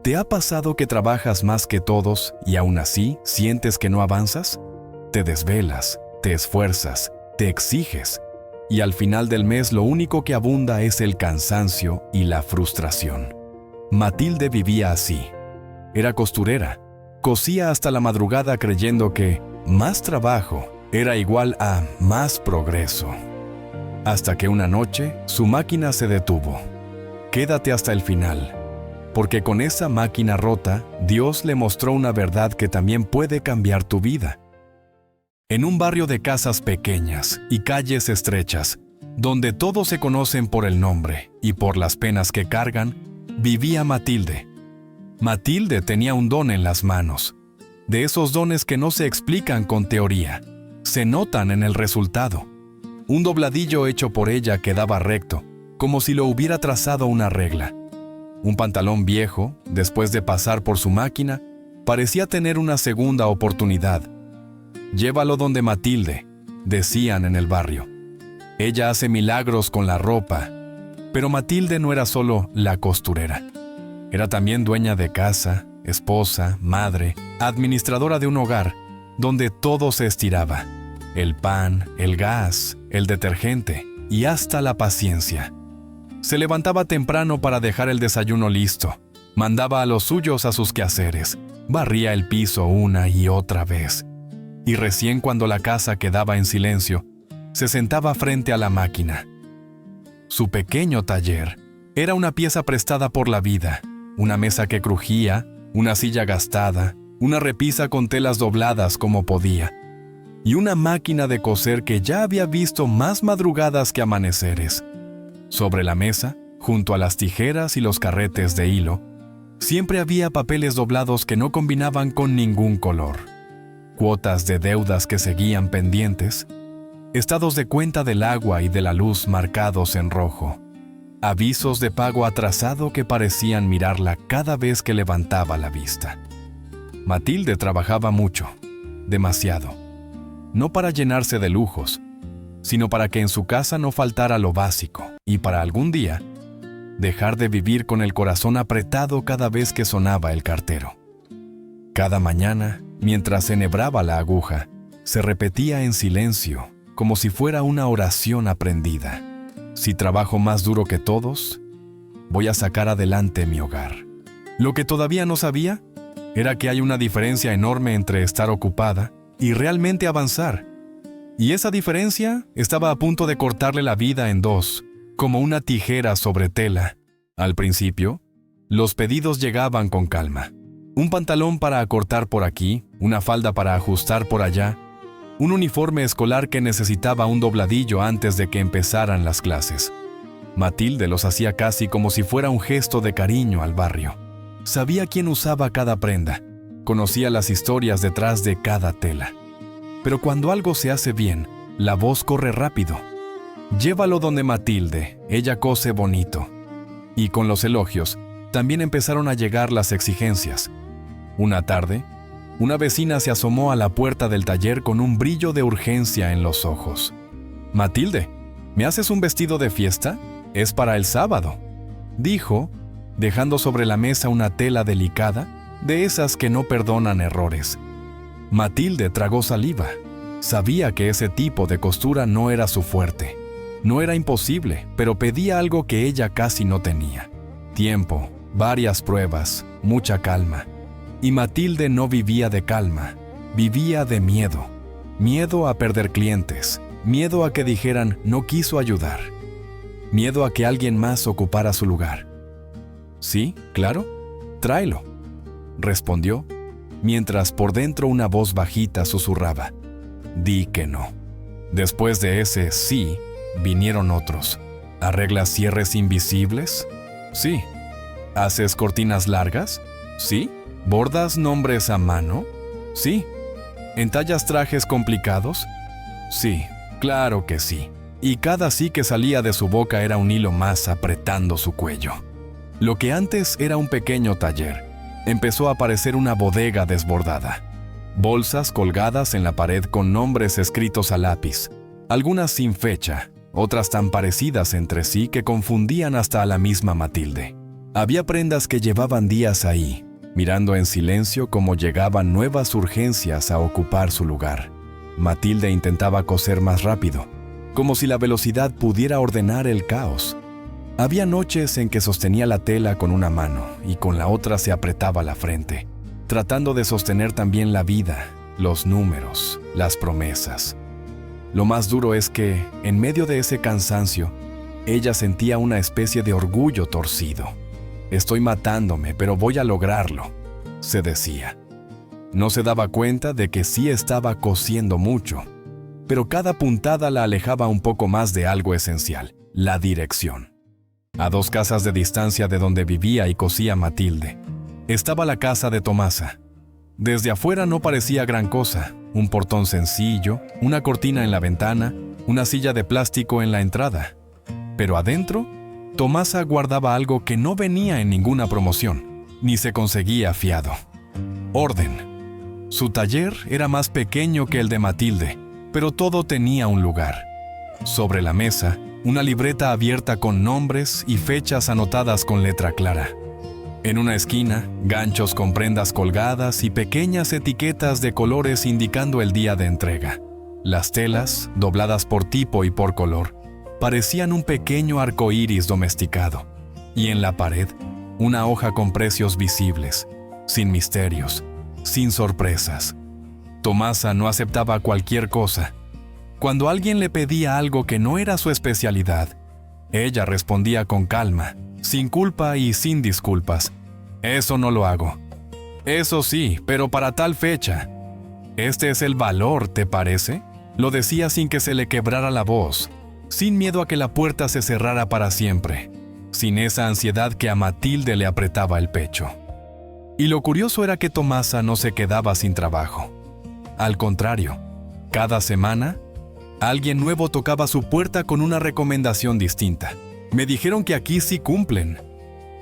¿Te ha pasado que trabajas más que todos y aún así sientes que no avanzas? Te desvelas, te esfuerzas, te exiges, y al final del mes lo único que abunda es el cansancio y la frustración. Matilde vivía así. Era costurera. Cosía hasta la madrugada creyendo que más trabajo era igual a más progreso. Hasta que una noche su máquina se detuvo. Quédate hasta el final, porque con esa máquina rota, Dios le mostró una verdad que también puede cambiar tu vida. En un barrio de casas pequeñas y calles estrechas, donde todos se conocen por el nombre y por las penas que cargan, vivía Matilde. Matilde tenía un don en las manos, de esos dones que no se explican con teoría, se notan en el resultado. Un dobladillo hecho por ella quedaba recto, como si lo hubiera trazado una regla. Un pantalón viejo, después de pasar por su máquina, parecía tener una segunda oportunidad. Llévalo donde Matilde, decían en el barrio. Ella hace milagros con la ropa, pero Matilde no era solo la costurera. Era también dueña de casa, esposa, madre, administradora de un hogar, donde todo se estiraba. El pan, el gas, el detergente y hasta la paciencia. Se levantaba temprano para dejar el desayuno listo, mandaba a los suyos a sus quehaceres, barría el piso una y otra vez. Y recién cuando la casa quedaba en silencio, se sentaba frente a la máquina. Su pequeño taller era una pieza prestada por la vida, una mesa que crujía, una silla gastada, una repisa con telas dobladas como podía, y una máquina de coser que ya había visto más madrugadas que amaneceres. Sobre la mesa, junto a las tijeras y los carretes de hilo, siempre había papeles doblados que no combinaban con ningún color. Cuotas de deudas que seguían pendientes, estados de cuenta del agua y de la luz marcados en rojo, avisos de pago atrasado que parecían mirarla cada vez que levantaba la vista. Matilde trabajaba mucho, demasiado, no para llenarse de lujos, sino para que en su casa no faltara lo básico y para algún día dejar de vivir con el corazón apretado cada vez que sonaba el cartero. Cada mañana, mientras enhebraba la aguja, se repetía en silencio, como si fuera una oración aprendida. Si trabajo más duro que todos, voy a sacar adelante mi hogar. Lo que todavía no sabía era que hay una diferencia enorme entre estar ocupada y realmente avanzar. Y esa diferencia estaba a punto de cortarle la vida en dos, como una tijera sobre tela. Al principio, los pedidos llegaban con calma. Un pantalón para acortar por aquí, una falda para ajustar por allá, un uniforme escolar que necesitaba un dobladillo antes de que empezaran las clases. Matilde los hacía casi como si fuera un gesto de cariño al barrio. Sabía quién usaba cada prenda, conocía las historias detrás de cada tela. Pero cuando algo se hace bien, la voz corre rápido. Llévalo donde Matilde, ella cose bonito. Y con los elogios, también empezaron a llegar las exigencias. Una tarde, una vecina se asomó a la puerta del taller con un brillo de urgencia en los ojos. «Matilde, ¿me haces un vestido de fiesta? Es para el sábado», dijo, dejando sobre la mesa una tela delicada, de esas que no perdonan errores. Matilde tragó saliva. Sabía que ese tipo de costura no era su fuerte. No era imposible, pero pedía algo que ella casi no tenía. Tiempo, varias pruebas, mucha calma. Y Matilde no vivía de calma, vivía de miedo. Miedo a perder clientes, miedo a que dijeran no quiso ayudar. Miedo a que alguien más ocupara su lugar. «Sí, claro, tráelo», respondió, mientras por dentro una voz bajita susurraba: «Di que no». Después de ese sí, vinieron otros. ¿Arreglas cierres invisibles? Sí. ¿Haces cortinas largas? Sí. ¿Bordas nombres a mano? Sí. ¿Entallas trajes complicados? Sí, claro que sí. Y cada sí que salía de su boca era un hilo más apretando su cuello. Lo que antes era un pequeño taller, empezó a parecer una bodega desbordada. Bolsas colgadas en la pared con nombres escritos a lápiz, algunas sin fecha, otras tan parecidas entre sí que confundían hasta a la misma Matilde. Había prendas que llevaban días ahí, mirando en silencio cómo llegaban nuevas urgencias a ocupar su lugar. Matilde intentaba coser más rápido, como si la velocidad pudiera ordenar el caos. Había noches en que sostenía la tela con una mano y con la otra se apretaba la frente, tratando de sostener también la vida, los números, las promesas. Lo más duro es que, en medio de ese cansancio, ella sentía una especie de orgullo torcido. «Estoy matándome, pero voy a lograrlo», se decía. No se daba cuenta de que sí estaba cosiendo mucho, pero cada puntada la alejaba un poco más de algo esencial, la dirección. A 2 casas de distancia de donde vivía y cosía Matilde, estaba la casa de Tomasa. Desde afuera no parecía gran cosa, un portón sencillo, una cortina en la ventana, una silla de plástico en la entrada. Pero adentro, Tomasa guardaba algo que no venía en ninguna promoción, ni se conseguía fiado. Orden. Su taller era más pequeño que el de Matilde, pero todo tenía un lugar. Sobre la mesa, una libreta abierta con nombres y fechas anotadas con letra clara. En una esquina, ganchos con prendas colgadas y pequeñas etiquetas de colores indicando el día de entrega. Las telas, dobladas por tipo y por color, parecían un pequeño arco iris domesticado. Y en la pared, una hoja con precios visibles, sin misterios, sin sorpresas. Tomasa no aceptaba cualquier cosa. Cuando alguien le pedía algo que no era su especialidad, ella respondía con calma, sin culpa y sin disculpas: «Eso no lo hago». «Eso sí, pero para tal fecha». «Este es el valor, ¿te parece?». Lo decía sin que se le quebrara la voz, sin miedo a que la puerta se cerrara para siempre, sin esa ansiedad que a Matilde le apretaba el pecho. Y lo curioso era que Tomasa no se quedaba sin trabajo. Al contrario, cada semana, alguien nuevo tocaba su puerta con una recomendación distinta. «Me dijeron que aquí sí cumplen».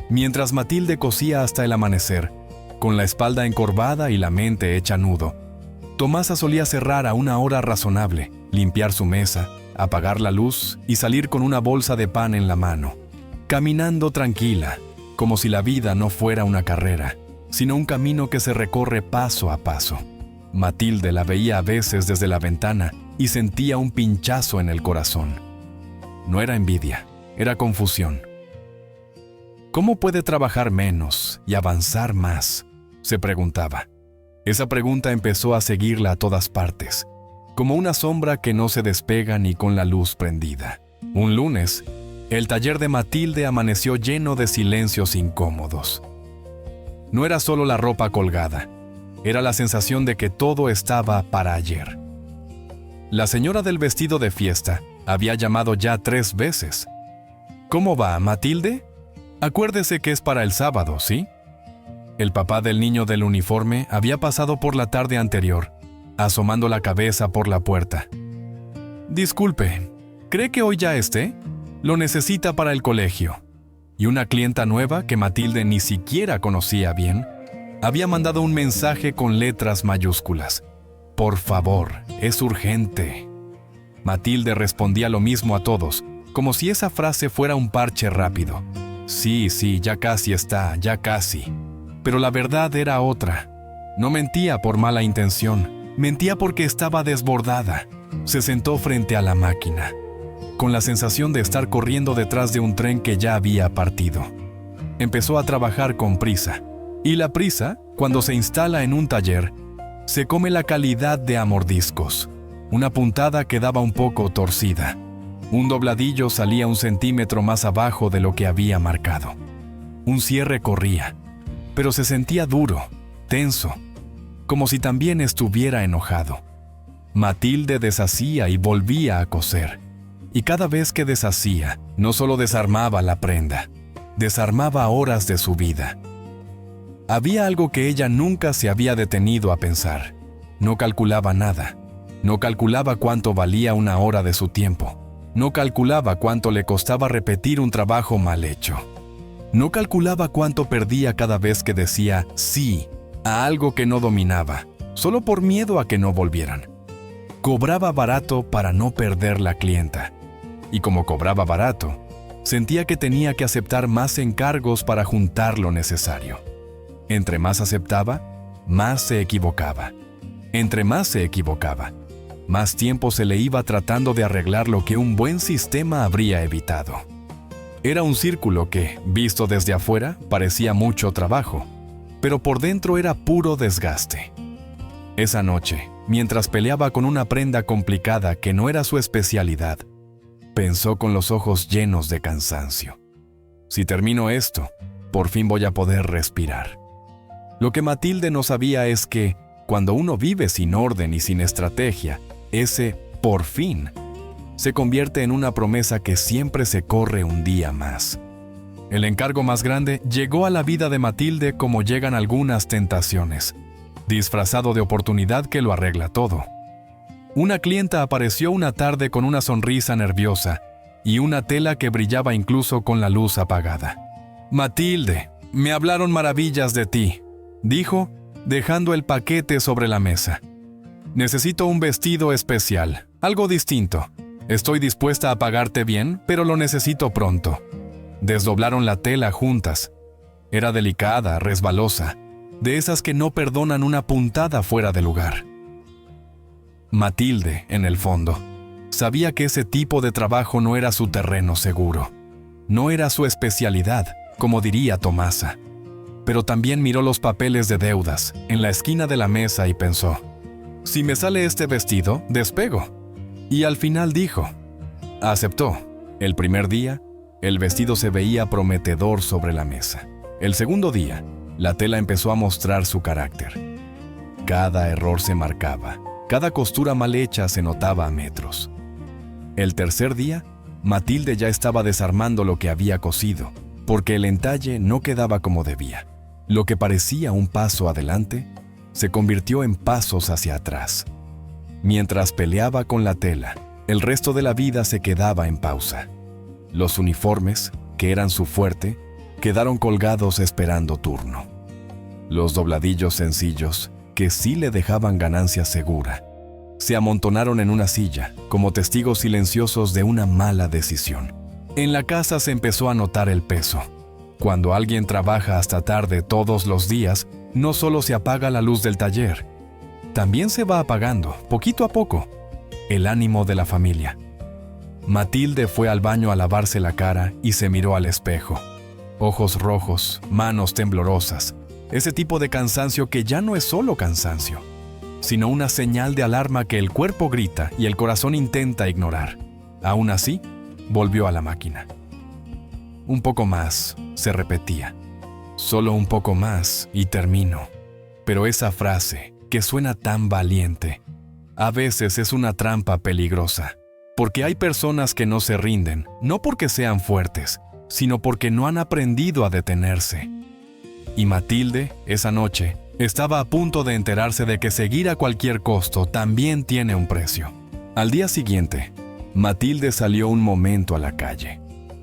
Mientras Matilde cosía hasta el amanecer, con la espalda encorvada y la mente hecha nudo, Tomasa solía cerrar a una hora razonable, limpiar su mesa, apagar la luz y salir con una bolsa de pan en la mano, caminando tranquila, como si la vida no fuera una carrera, sino un camino que se recorre paso a paso. Matilde la veía a veces desde la ventana y sentía un pinchazo en el corazón. No era envidia, era confusión. ¿Cómo puede trabajar menos y avanzar más?, se preguntaba. Esa pregunta empezó a seguirla a todas partes, como una sombra que no se despega ni con la luz prendida. Un lunes, el taller de Matilde amaneció lleno de silencios incómodos. No era solo la ropa colgada, era la sensación de que todo estaba para ayer. La señora del vestido de fiesta había llamado ya 3 veces. «¿Cómo va, Matilde? Acuérdese que es para el sábado, ¿sí?». El papá del niño del uniforme había pasado por la tarde anterior, asomando la cabeza por la puerta. «Disculpe, ¿cree que hoy ya esté? Lo necesita para el colegio». Y una clienta nueva, que Matilde ni siquiera conocía bien, había mandado un mensaje con letras mayúsculas: «Por favor, es urgente». Matilde respondía lo mismo a todos, como si esa frase fuera un parche rápido. «Sí, ya casi está, ya casi». Pero la verdad era otra. No mentía por mala intención, mentía porque estaba desbordada. Se sentó frente a la máquina, con la sensación de estar corriendo detrás de un tren que ya había partido. Empezó a trabajar con prisa. Y la prisa, cuando se instala en un taller, se come la calidad de a mordiscos. Una puntada quedaba un poco torcida. Un dobladillo salía 1 centímetro más abajo de lo que había marcado. Un cierre corría, pero se sentía duro, tenso, como si también estuviera enojado. Matilde deshacía y volvía a coser. Y cada vez que deshacía, no solo desarmaba la prenda, desarmaba horas de su vida. Había algo que ella nunca se había detenido a pensar. No calculaba nada. No calculaba cuánto valía 1 hora de su tiempo. No calculaba cuánto le costaba repetir un trabajo mal hecho. No calculaba cuánto perdía cada vez que decía sí a algo que no dominaba, solo por miedo a que no volvieran. Cobraba barato para no perder la clienta. Y como cobraba barato, Sentía que tenía que aceptar más encargos para juntar lo necesario. Entre más aceptaba, más se equivocaba. Entre más se equivocaba, más tiempo se le iba tratando de arreglar lo que un buen sistema habría evitado. Era un círculo que, visto desde afuera, parecía mucho trabajo, pero por dentro era puro desgaste. Esa noche, mientras peleaba con una prenda complicada que no era su especialidad, pensó con los ojos llenos de cansancio. Si termino esto, por fin voy a poder respirar. Lo que Matilde no sabía es que, cuando uno vive sin orden y sin estrategia, ese por fin se convierte en una promesa que siempre se corre un día más. El encargo más grande llegó a la vida de Matilde como llegan algunas tentaciones, disfrazado de oportunidad que lo arregla todo. Una clienta apareció una tarde con una sonrisa nerviosa y una tela que brillaba incluso con la luz apagada. «Matilde, me hablaron maravillas de ti», dijo, dejando el paquete sobre la mesa. «Necesito un vestido especial, algo distinto. Estoy dispuesta a pagarte bien, pero lo necesito pronto». Desdoblaron la tela juntas. Era delicada, resbalosa, de esas que no perdonan una puntada fuera de lugar. Matilde, en el fondo, sabía que ese tipo de trabajo no era su terreno seguro. No era su especialidad, como diría Tomasa. Pero también miró los papeles de deudas en la esquina de la mesa y pensó: si me sale este vestido, despego. Y al final dijo, aceptó. El primer día, el vestido se veía prometedor sobre la mesa. El segundo día, la tela empezó a mostrar su carácter. Cada error se marcaba, cada costura mal hecha se notaba a metros. El tercer día, Matilde ya estaba desarmando lo que había cosido, porque el entalle no quedaba como debía. Lo que parecía un paso adelante, se convirtió en pasos hacia atrás. Mientras peleaba con la tela, el resto de la vida se quedaba en pausa. Los uniformes, que eran su fuerte, quedaron colgados esperando turno. Los dobladillos sencillos, que sí le dejaban ganancia segura, se amontonaron en una silla, como testigos silenciosos de una mala decisión. En la casa se empezó a notar el peso. Cuando alguien trabaja hasta tarde todos los días, no solo se apaga la luz del taller, también se va apagando, poquito a poco, el ánimo de la familia. Matilde fue al baño a lavarse la cara y se miró al espejo. Ojos rojos, manos temblorosas, ese tipo de cansancio que ya no es solo cansancio, sino una señal de alarma que el cuerpo grita y el corazón intenta ignorar. Aún así, volvió a la máquina. Un poco más, se repetía. Solo un poco más y termino. Pero esa frase, que suena tan valiente, a veces es una trampa peligrosa, porque hay personas que no se rinden, no porque sean fuertes, sino porque no han aprendido a detenerse. Y Matilde, esa noche, estaba a punto de enterarse de que seguir a cualquier costo también tiene un precio. Al día siguiente, Matilde salió un momento a la calle.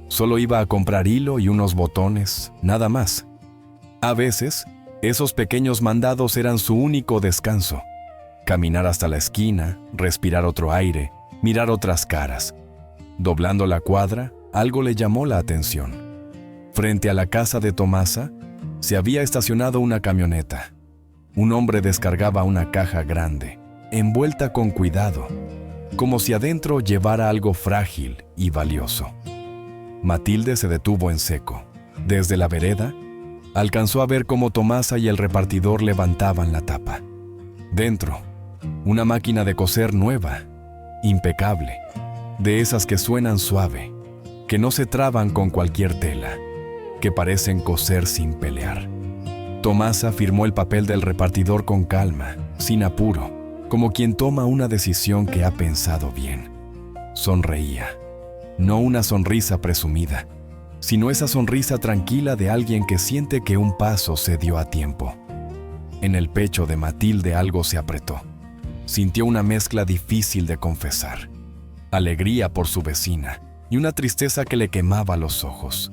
Solo iba a comprar hilo y unos botones, nada más. A veces, esos pequeños mandados eran su único descanso. Caminar hasta la esquina, respirar otro aire, mirar otras caras. Doblando la cuadra, algo le llamó la atención. Frente a la casa de Tomasa, se había estacionado una camioneta. Un hombre descargaba una caja grande, envuelta con cuidado, como si adentro llevara algo frágil y valioso. Matilde se detuvo en seco. Desde la vereda, alcanzó a ver cómo Tomasa y el repartidor levantaban la tapa. Dentro, una máquina de coser nueva, impecable, de esas que suenan suave, que no se traban con cualquier tela, que parecen coser sin pelear. Tomasa firmó el papel del repartidor con calma, sin apuro, como quien toma una decisión que ha pensado bien. Sonreía. No una sonrisa presumida, sino esa sonrisa tranquila de alguien que siente que un paso se dio a tiempo. En el pecho de Matilde algo se apretó. Sintió una mezcla difícil de confesar. Alegría por su vecina y una tristeza que le quemaba los ojos.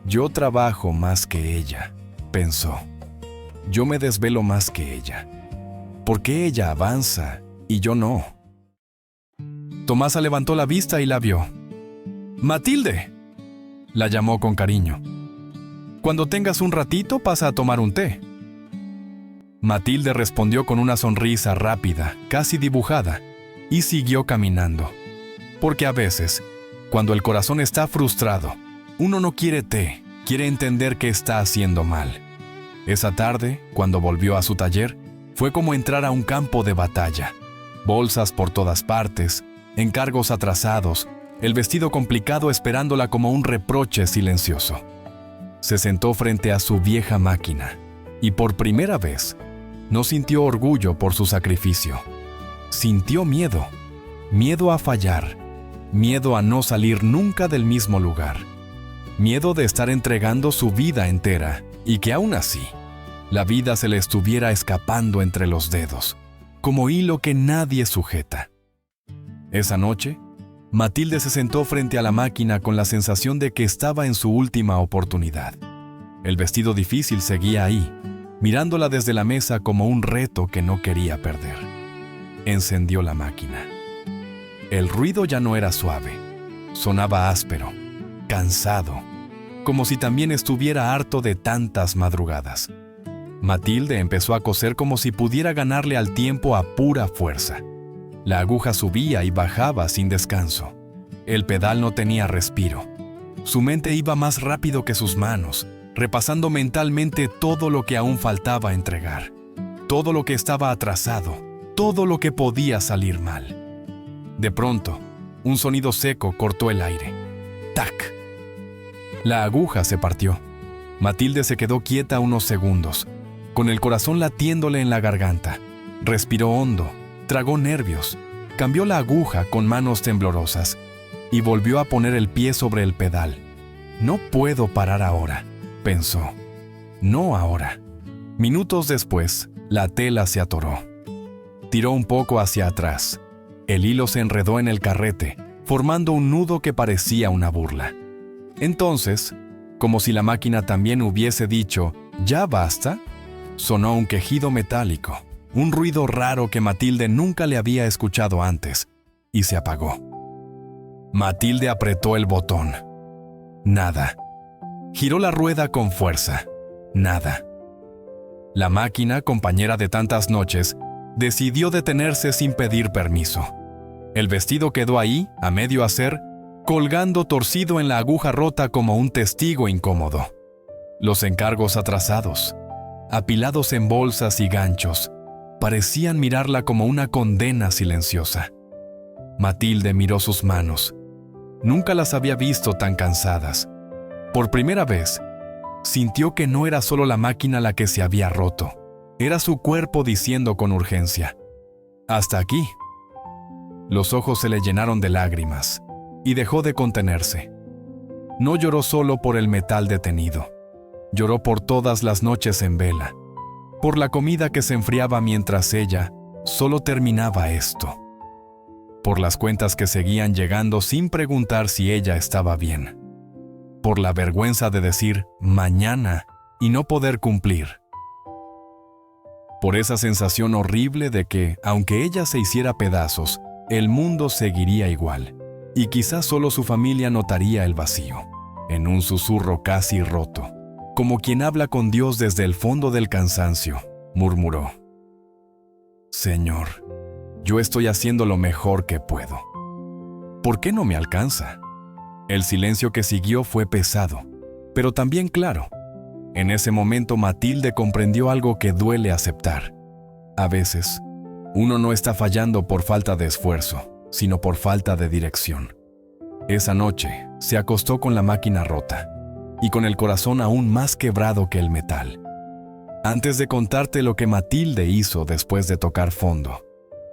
Yo trabajo más que ella, pensó. Yo me desvelo más que ella. ¿Por qué ella avanza y yo no? Tomasa levantó la vista y la vio. ¡Matilde! la llamó con cariño. Cuando tengas un ratito, pasa a tomar un té. Matilde respondió con una sonrisa rápida, casi dibujada, y siguió caminando. Porque a veces, cuando el corazón está frustrado, uno no quiere té, quiere entender que está haciendo mal. Esa tarde, cuando volvió a su taller, fue como entrar a un campo de batalla. Bolsas por todas partes, encargos atrasados, el vestido complicado esperándola como un reproche silencioso. Se sentó frente a su vieja máquina y por primera vez no sintió orgullo por su sacrificio. Sintió miedo, miedo a fallar, miedo a no salir nunca del mismo lugar, miedo de estar entregando su vida entera y que aún así la vida se le estuviera escapando entre los dedos, como hilo que nadie sujeta. Esa noche, Matilde se sentó frente a la máquina con la sensación de que estaba en su última oportunidad. El vestido difícil seguía ahí, mirándola desde la mesa como un reto que no quería perder. Encendió la máquina. El ruido ya no era suave, sonaba áspero, cansado, como si también estuviera harto de tantas madrugadas. Matilde empezó a coser como si pudiera ganarle al tiempo a pura fuerza. La aguja subía y bajaba sin descanso. El pedal no tenía respiro. Su mente iba más rápido que sus manos, repasando mentalmente todo lo que aún faltaba entregar, todo lo que estaba atrasado, todo lo que podía salir mal. De pronto, un sonido seco cortó el aire. ¡Tac! La aguja se partió. Matilde se quedó quieta unos segundos, con el corazón latiéndole en la garganta. Respiró hondo, tragó nervios, cambió la aguja con manos temblorosas y volvió a poner el pie sobre el pedal. No puedo parar ahora, pensó. No ahora. Minutos después, la tela se atoró. Tiró un poco hacia atrás. El hilo se enredó en el carrete, formando un nudo que parecía una burla. Entonces, como si la máquina también hubiese dicho, ¿ya basta?, sonó un quejido metálico, un ruido raro que Matilde nunca le había escuchado antes, y se apagó. Matilde apretó el botón. Nada. Giró la rueda con fuerza. Nada. La máquina, compañera de tantas noches, decidió detenerse sin pedir permiso. El vestido quedó ahí, a medio hacer, colgando torcido en la aguja rota como un testigo incómodo. Los encargos atrasados, apilados en bolsas y ganchos, parecían mirarla como una condena silenciosa. Matilde miró sus manos. Nunca las había visto tan cansadas. Por primera vez, sintió que no era solo la máquina la que se había roto. Era su cuerpo diciendo con urgencia, «Hasta aquí». Los ojos se le llenaron de lágrimas y dejó de contenerse. No lloró solo por el metal detenido. Lloró por todas las noches en vela, por la comida que se enfriaba mientras ella solo terminaba esto, por las cuentas que seguían llegando sin preguntar si ella estaba bien, por la vergüenza de decir mañana y no poder cumplir, por esa sensación horrible de que, aunque ella se hiciera pedazos, el mundo seguiría igual, y quizás solo su familia notaría el vacío. En un susurro casi roto, como quien habla con Dios desde el fondo del cansancio, murmuró, «Señor, yo estoy haciendo lo mejor que puedo. ¿Por qué no me alcanza?». El silencio que siguió fue pesado, pero también claro. En ese momento Matilde comprendió algo que duele aceptar. A veces, uno no está fallando por falta de esfuerzo, sino por falta de dirección. Esa noche se acostó con la máquina rota y con el corazón aún más quebrado que el metal. Antes de contarte lo que Matilde hizo después de tocar fondo,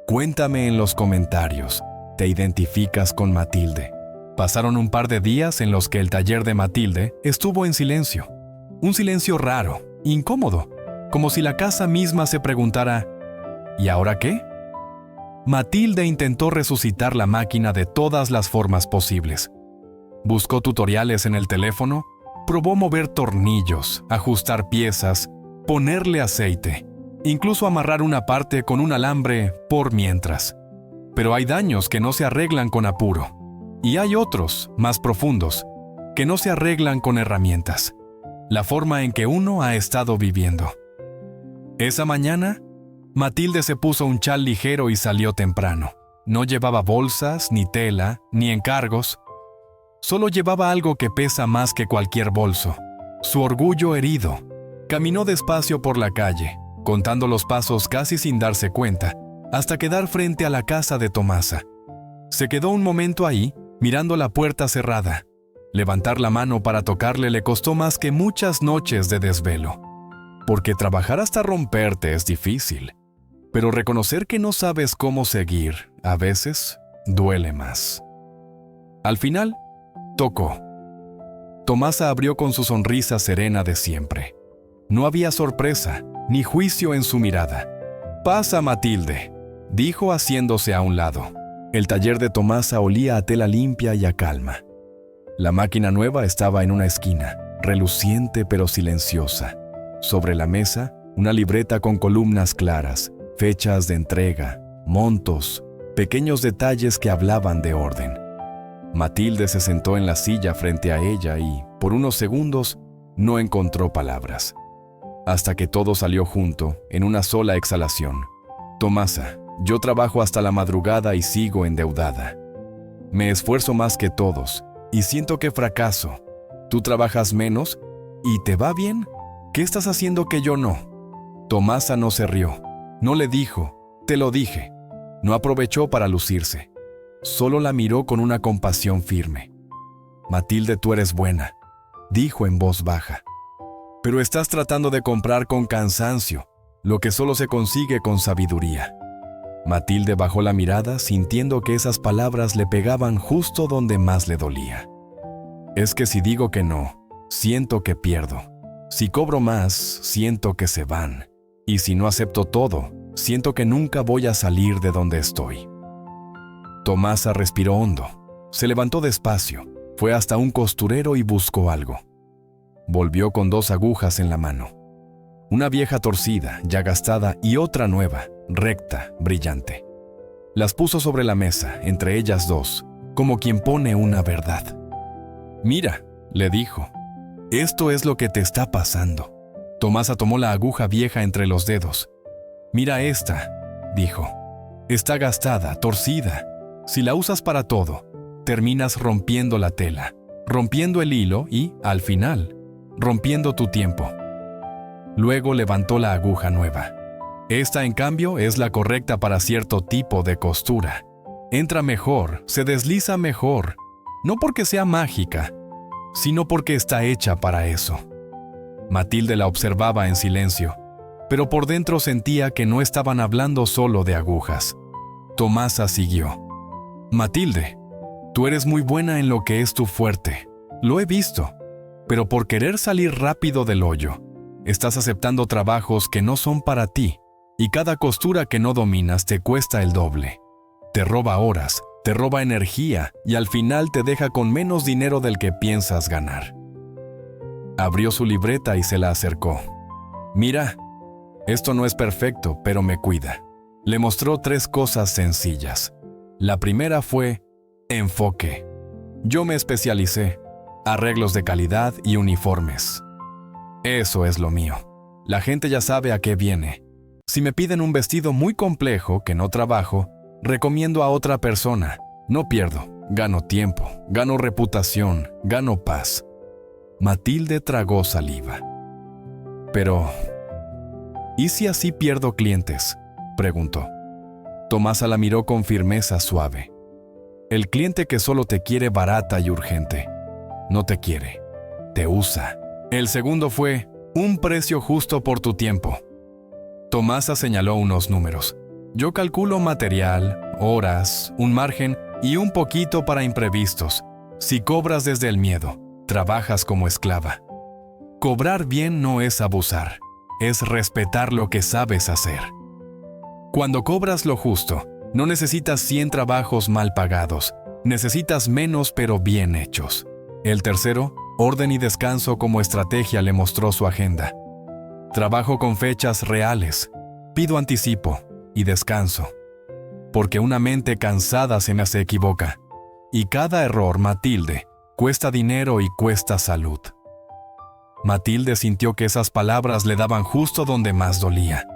cuéntame en los comentarios, ¿te identificas con Matilde? Pasaron un par de días en los que el taller de Matilde estuvo en silencio. Un silencio raro, incómodo, como si la casa misma se preguntara, ¿y ahora qué? Matilde intentó resucitar la máquina de todas las formas posibles. Buscó tutoriales en el teléfono, probó mover tornillos, ajustar piezas, ponerle aceite, incluso amarrar una parte con un alambre por mientras. Pero hay daños que no se arreglan con apuro, y hay otros, más profundos, que no se arreglan con herramientas, la forma en que uno ha estado viviendo. Esa mañana, Matilde se puso un chal ligero y salió temprano. No llevaba bolsas, ni tela, ni encargos. Solo llevaba algo que pesa más que cualquier bolso: su orgullo herido. Caminó despacio por la calle, contando los pasos casi sin darse cuenta, hasta quedar frente a la casa de Tomasa. Se quedó un momento ahí, mirando la puerta cerrada. Levantar la mano para tocarle le costó más que muchas noches de desvelo. Porque trabajar hasta romperte es difícil, pero reconocer que no sabes cómo seguir, a veces, duele más. Al final, tocó. Tomasa abrió con su sonrisa serena de siempre. No había sorpresa, ni juicio en su mirada. «Pasa, Matilde», dijo haciéndose a un lado. El taller de Tomasa olía a tela limpia y a calma. La máquina nueva estaba en una esquina, reluciente pero silenciosa. Sobre la mesa, una libreta con columnas claras, fechas de entrega, montos, pequeños detalles que hablaban de orden. Matilde se sentó en la silla frente a ella y, por unos segundos, no encontró palabras. Hasta que todo salió junto, en una sola exhalación. «Tomasa, yo trabajo hasta la madrugada y sigo endeudada. Me esfuerzo más que todos y siento que fracaso. Tú trabajas menos y te va bien. ¿Qué estás haciendo que yo no?» Tomasa no se rió. No le dijo, «Te lo dije». No aprovechó para lucirse. Solo la miró con una compasión firme. «Matilde, tú eres buena», dijo en voz baja. «Pero estás tratando de comprar con cansancio, lo que solo se consigue con sabiduría». Matilde bajó la mirada, sintiendo que esas palabras le pegaban justo donde más le dolía. «Es que si digo que no, siento que pierdo. Si cobro más, siento que se van. Y si no acepto todo, siento que nunca voy a salir de donde estoy». Tomasa respiró hondo. Se levantó despacio, fue hasta un costurero y buscó algo. Volvió con 2 agujas en la mano. Una vieja torcida, ya gastada, y otra nueva, recta, brillante. Las puso sobre la mesa, entre ellas 2, como quien pone una verdad. «Mira», le dijo, «esto es lo que te está pasando». Tomasa tomó la aguja vieja entre los dedos. «Mira esta», dijo. «Está gastada, torcida. Si la usas para todo, terminas rompiendo la tela, rompiendo el hilo y, al final, rompiendo tu tiempo». Luego levantó la aguja nueva. «Esta, en cambio, es la correcta para cierto tipo de costura. Entra mejor, se desliza mejor, no porque sea mágica, sino porque está hecha para eso». Matilde la observaba en silencio, pero por dentro sentía que no estaban hablando solo de agujas. Tomasa siguió. «Matilde, tú eres muy buena en lo que es tu fuerte. Lo he visto, pero por querer salir rápido del hoyo, estás aceptando trabajos que no son para ti, y cada costura que no dominas te cuesta el doble. Te roba horas, te roba energía y al final te deja con menos dinero del que piensas ganar». Abrió su libreta y se la acercó. «Mira, esto no es perfecto, pero me cuida». Le mostró 3 cosas sencillas. La primera fue enfoque. Yo me especialicé, arreglos de calidad y uniformes. Eso es lo mío. La gente ya sabe a qué viene. Si me piden un vestido muy complejo que no trabajo, recomiendo a otra persona. No pierdo, gano tiempo, gano reputación, gano paz. Matilde tragó saliva. «Pero, ¿y si así pierdo clientes?», preguntó. Tomasa la miró con firmeza suave. «El cliente que solo te quiere barata y urgente. No te quiere, te usa». El segundo fue un precio justo por tu tiempo. Tomasa señaló unos números. «Yo calculo material, horas, un margen y un poquito para imprevistos. Si cobras desde el miedo, trabajas como esclava. Cobrar bien no es abusar, es respetar lo que sabes hacer. Cuando cobras lo justo, no necesitas 100 trabajos mal pagados, necesitas menos pero bien hechos». El tercero, orden y descanso como estrategia, le mostró su agenda. «Trabajo con fechas reales, pido anticipo y descanso, porque una mente cansada se me equivoca. Y cada error, Matilde, Cuesta dinero y cuesta salud. Matilde sintió que esas palabras le daban justo donde más dolía.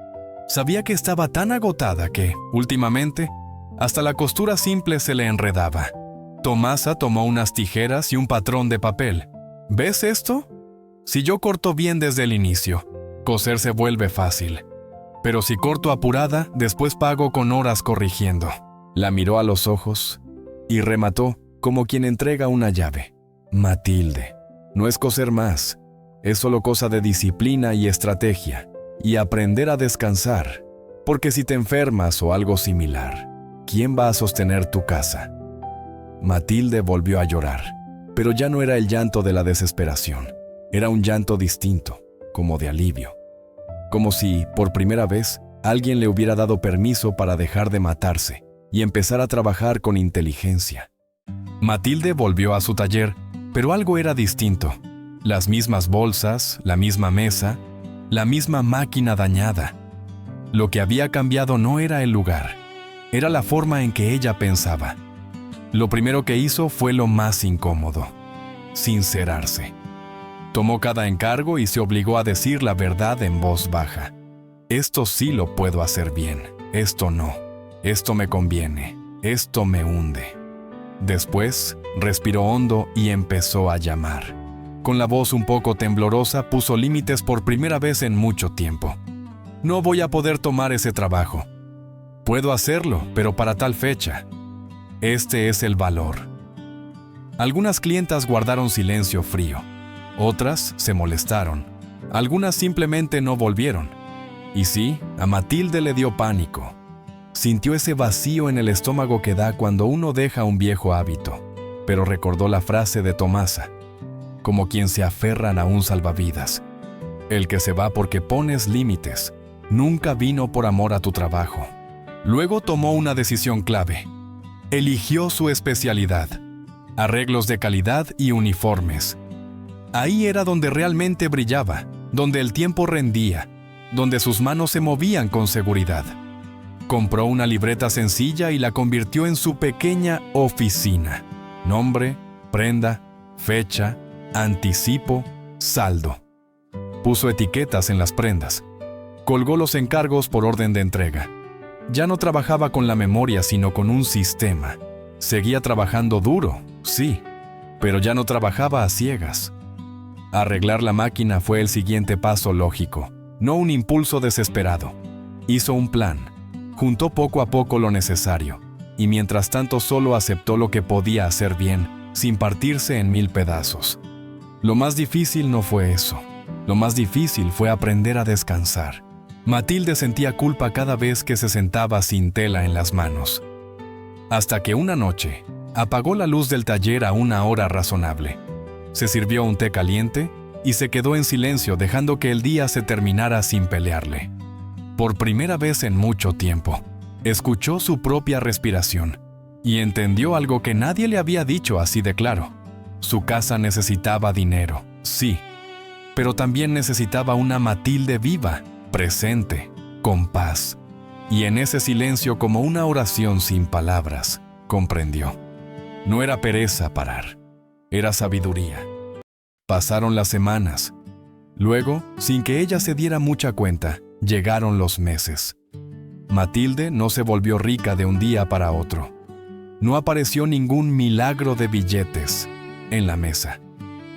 Sabía que estaba tan agotada que, últimamente, hasta la costura simple se le enredaba. Tomasa tomó unas tijeras y un patrón de papel. ¿Ves esto? Si yo corto bien desde el inicio, coser se vuelve fácil. Pero si corto apurada, después pago con horas corrigiendo. La miró a los ojos y remató como quien entrega una llave. Matilde, no es coser más. Es solo cosa de disciplina y estrategia. Y aprender a descansar. Porque si te enfermas o algo similar, ¿quién va a sostener tu casa? Matilde volvió a llorar, pero ya no era el llanto de la desesperación. Era un llanto distinto, como de alivio. Como si, por primera vez, alguien le hubiera dado permiso para dejar de matarse y empezar a trabajar con inteligencia. Matilde volvió a su taller, pero algo era distinto. Las mismas bolsas, la misma mesa, la misma máquina dañada. Lo que había cambiado no era el lugar, era la forma en que ella pensaba. Lo primero que hizo fue lo más incómodo: sincerarse. Tomó cada encargo y se obligó a decir la verdad en voz baja. Esto sí lo puedo hacer bien, esto no. Esto me conviene, esto me hunde. Después, respiró hondo y empezó a llamar. Con la voz un poco temblorosa, puso límites por primera vez en mucho tiempo. No voy a poder tomar ese trabajo. Puedo hacerlo, pero para tal fecha. Este es el valor. Algunas clientas guardaron silencio frío. Otras se molestaron. Algunas simplemente no volvieron. Y sí, a Matilde le dio pánico. Sintió ese vacío en el estómago que da cuando uno deja un viejo hábito. Pero recordó la frase de Tomasa, como quien se aferran a un salvavidas. El que se va porque pones límites, nunca vino por amor a tu trabajo. Luego tomó una decisión clave. Eligió su especialidad: arreglos de calidad y uniformes. Ahí era donde realmente brillaba, donde el tiempo rendía, donde sus manos se movían con seguridad. Compró una libreta sencilla y la convirtió en su pequeña oficina. Nombre, prenda, fecha, anticipo, saldo. Puso etiquetas en las prendas. Colgó los encargos por orden de entrega. Ya no trabajaba con la memoria, sino con un sistema. Seguía trabajando duro, sí, pero ya no trabajaba a ciegas. Arreglar la máquina fue el siguiente paso lógico, no un impulso desesperado. Hizo un plan, juntó poco a poco lo necesario, y mientras tanto solo aceptó lo que podía hacer bien, sin partirse en 1000 pedazos. Lo más difícil no fue eso. Lo más difícil fue aprender a descansar. Matilde sentía culpa cada vez que se sentaba sin tela en las manos. Hasta que una noche, apagó la luz del taller a una hora razonable. Se sirvió un té caliente y se quedó en silencio, dejando que el día se terminara sin pelearle. Por primera vez en mucho tiempo, escuchó su propia respiración y entendió algo que nadie le había dicho así de claro. Su casa necesitaba dinero, sí, pero también necesitaba una Matilde viva, presente, con paz. Y en ese silencio, como una oración sin palabras, comprendió. No era pereza parar, era sabiduría. Pasaron las semanas. Luego, sin que ella se diera mucha cuenta, llegaron los meses. Matilde no se volvió rica de un día para otro. No apareció ningún milagro de billetes en la mesa,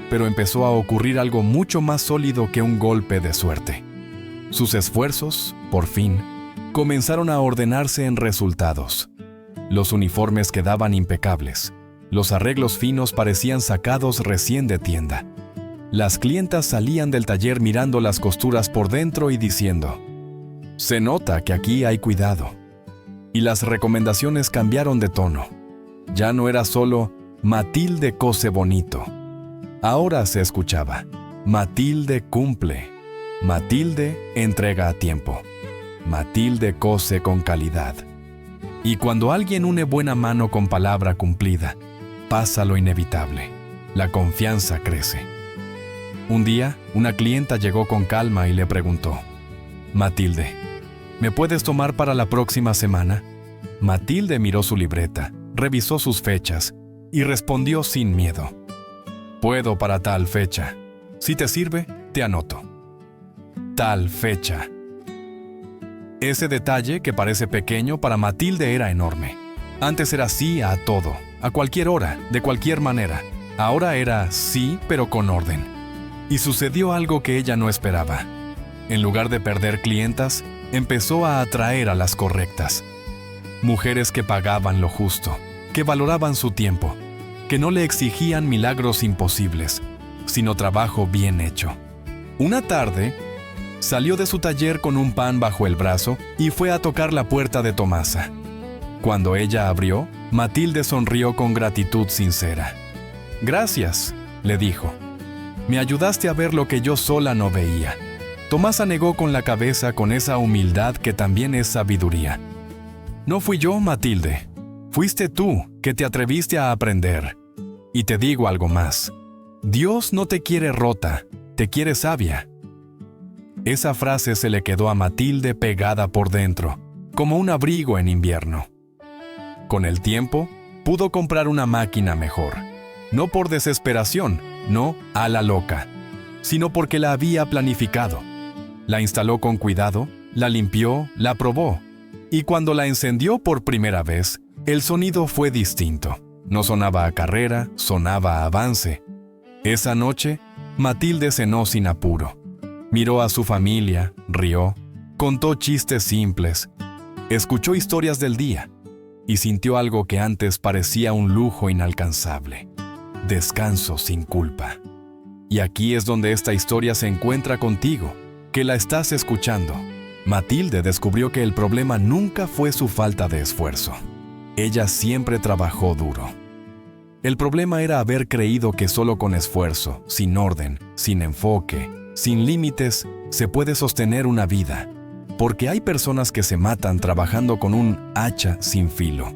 pero empezó a ocurrir algo mucho más sólido que un golpe de suerte. Sus esfuerzos, por fin, comenzaron a ordenarse en resultados. Los uniformes quedaban impecables. Los arreglos finos parecían sacados recién de tienda. Las clientas salían del taller mirando las costuras por dentro y diciendo: «Se nota que aquí hay cuidado». Y las recomendaciones cambiaron de tono. Ya no era solo «Matilde cose bonito». Ahora se escuchaba «Matilde cumple». Matilde entrega a tiempo. Matilde cose con calidad. Y cuando alguien une buena mano con palabra cumplida, pasa lo inevitable. La confianza crece. Un día, una clienta llegó con calma y le preguntó: «Matilde, ¿me puedes tomar para la próxima semana?». Matilde miró su libreta, revisó sus fechas y respondió sin miedo: Puedo para tal fecha. Si te sirve, te anoto. Tal fecha. Ese detalle que parece pequeño para Matilde era enorme. Antes era sí a todo, a cualquier hora, de cualquier manera. Ahora era sí, pero con orden. Y sucedió algo que ella no esperaba. En lugar de perder clientas, empezó a atraer a las correctas. Mujeres que pagaban lo justo, que valoraban su tiempo, que no le exigían milagros imposibles, sino trabajo bien hecho. Una tarde, salió de su taller con un pan bajo el brazo y fue a tocar la puerta de Tomasa. Cuando ella abrió, Matilde sonrió con gratitud sincera. «Gracias», le dijo. «Me ayudaste a ver lo que yo sola no veía». Tomasa negó con la cabeza con esa humildad que también es sabiduría. «No fui yo, Matilde. Fuiste tú que te atreviste a aprender. Y te digo algo más. Dios no te quiere rota, te quiere sabia». Esa frase se le quedó a Matilde pegada por dentro, como un abrigo en invierno. Con el tiempo, pudo comprar una máquina mejor. No por desesperación, no a la loca, sino porque la había planificado. La instaló con cuidado, la limpió, la probó. Y cuando la encendió por primera vez, el sonido fue distinto. No sonaba a carrera, sonaba a avance. Esa noche, Matilde cenó sin apuro. Miró a su familia, rió, contó chistes simples, escuchó historias del día y sintió algo que antes parecía un lujo inalcanzable: descanso sin culpa. Y aquí es donde esta historia se encuentra contigo, que la estás escuchando. Matilde descubrió que el problema nunca fue su falta de esfuerzo. Ella siempre trabajó duro. El problema era haber creído que solo con esfuerzo, sin orden, sin enfoque, sin límites, se puede sostener una vida. Porque hay personas que se matan trabajando con un hacha sin filo.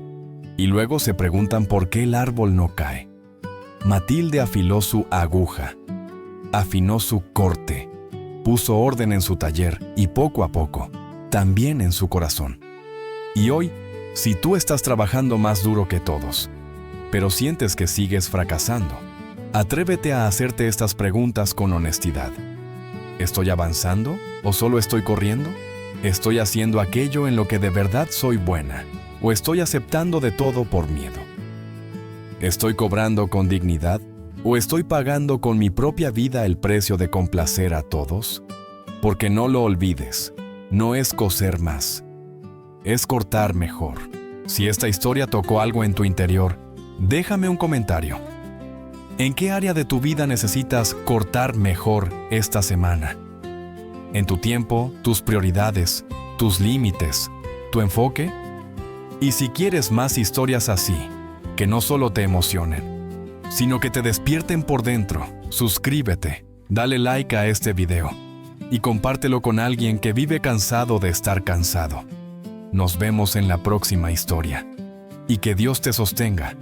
Y luego se preguntan por qué el árbol no cae. Matilde afiló su aguja, afinó su corte, puso orden en su taller y poco a poco, también en su corazón. Y hoy, si tú estás trabajando más duro que todos, pero sientes que sigues fracasando, atrévete a hacerte estas preguntas con honestidad. ¿Estoy avanzando o solo estoy corriendo? ¿Estoy haciendo aquello en lo que de verdad soy buena o estoy aceptando de todo por miedo? ¿Estoy cobrando con dignidad o estoy pagando con mi propia vida el precio de complacer a todos? Porque no lo olvides, no es coser más, es cortar mejor. Si esta historia tocó algo en tu interior, déjame un comentario. ¿En qué área de tu vida necesitas cortar mejor esta semana? ¿En tu tiempo, tus prioridades, tus límites, tu enfoque? Y si quieres más historias así, que no solo te emocionen, sino que te despierten por dentro, suscríbete, dale like a este video y compártelo con alguien que vive cansado de estar cansado. Nos vemos en la próxima historia. Y que Dios te sostenga,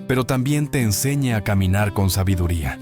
pero también te enseñe a caminar con sabiduría.